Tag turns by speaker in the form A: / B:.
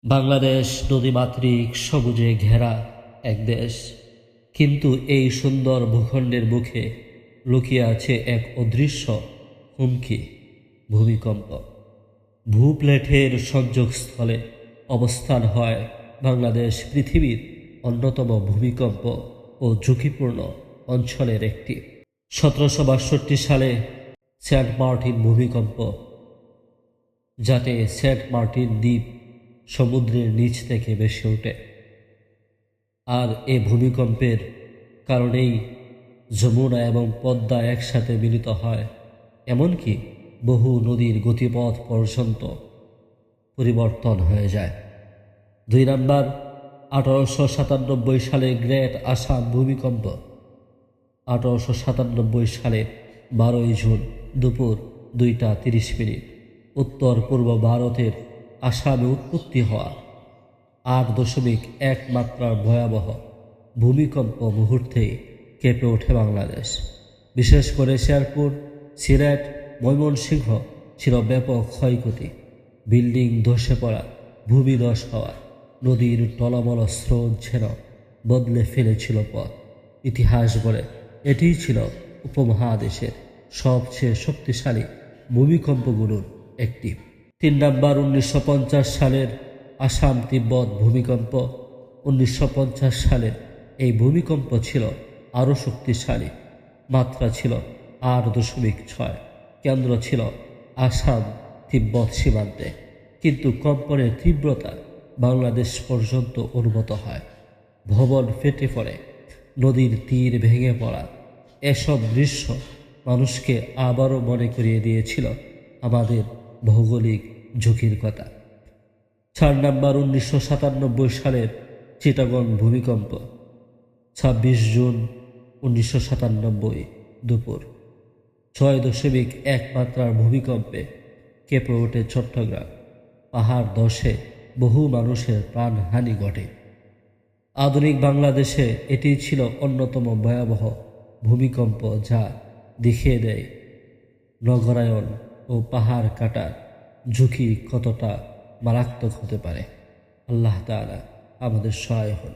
A: বাংলাদেশ নদীমাতৃক সবুজে ঘেরা এক দেশ, কিন্তু এই সুন্দর ভূখণ্ডের বুকে লুকিয়ে আছে এক অদৃশ্য হুমকি, ভূমিকম্প। ভূপ্লেটের সংযোগস্থলে অবস্থান হয় বাংলাদেশ পৃথিবীর অন্যতম ভূমিকম্প ও ঝুঁকিপূর্ণ অঞ্চলের একটি। 1762 সালে সেন্ট মার্টিন ভূমিকম্প, যাতে সেন্ট মার্টিন দ্বীপ সমুদ্রের নিচ থেকে ভেসে ওঠে। আর এ ভূমিকম্পের কারণেই যমুনা এবং পদ্মা একসাথে মিলিত হয়, এমনকি বহু নদীর গতিপথ পর্যন্ত পরিবর্তন হয়ে যায়। 2 নম্বর, 1897 সালে গ্রেট আসাম ভূমিকম্প। 1897 সালে 12 জুন দুপুর 2:30 উত্তর পূর্ব ভারতের আসামে উৎপত্তি হওয়া 8.1 মাত্রার ভয়াবহ ভূমিকম্প মুহূর্তেই কেঁপে ওঠে বাংলাদেশ। বিশেষ করে শেরপুর, সিলেট, ময়মনসিংহ ছিল ব্যাপক ক্ষয়ক্ষতি। বিল্ডিং ধসে পড়া, ভূমিধস হওয়া, নদীর টলমল স্রোত যেন বদলে ফেলেছিল পথ। ইতিহাস বলে এটিই ছিল উপমহাদেশের সবচেয়ে শক্তিশালী ভূমিকম্পগুলোর একটি। 3 নম্বর, 1950 সালের আসাম তিব্বত ভূমিকম্প। 1950 সালের এই ভূমিকম্প ছিল আরও শক্তিশালী। মাত্রা ছিল 8.6। কেন্দ্র ছিল আসাম তিব্বত সীমান্তে, কিন্তু কম্পনের তীব্রতা বাংলাদেশ পর্যন্ত অনুভূত হয়। ভবন ফেটে পড়ে, নদীর তীর ভেঙে পড়া, এসব দৃশ্য মানুষকে আবারও মনে করিয়ে দিয়েছিল আমাদের ভৌগোলিক ঝুঁকির কথা। 4 নম্বর, 1997 সালের চিটাগং ভূমিকম্প। 26 জুন 1997 দুপুর 6.1 মাত্রার ভূমিকম্পে কেঁপে ওঠে চট্টগ্রাম। পাহাড় ধসে বহু মানুষের প্রাণহানি ঘটে। আধুনিক বাংলাদেশে এটি ছিল অন্যতম ভয়াবহ ভূমিকম্প, যা দেখিয়ে দেয় নগরায়ন ও পাহাড় কাটার ঝুঁকি কতটা মারাত্মক হতে পারে। আল্লাহ তাআলা আমাদের সহায় হন।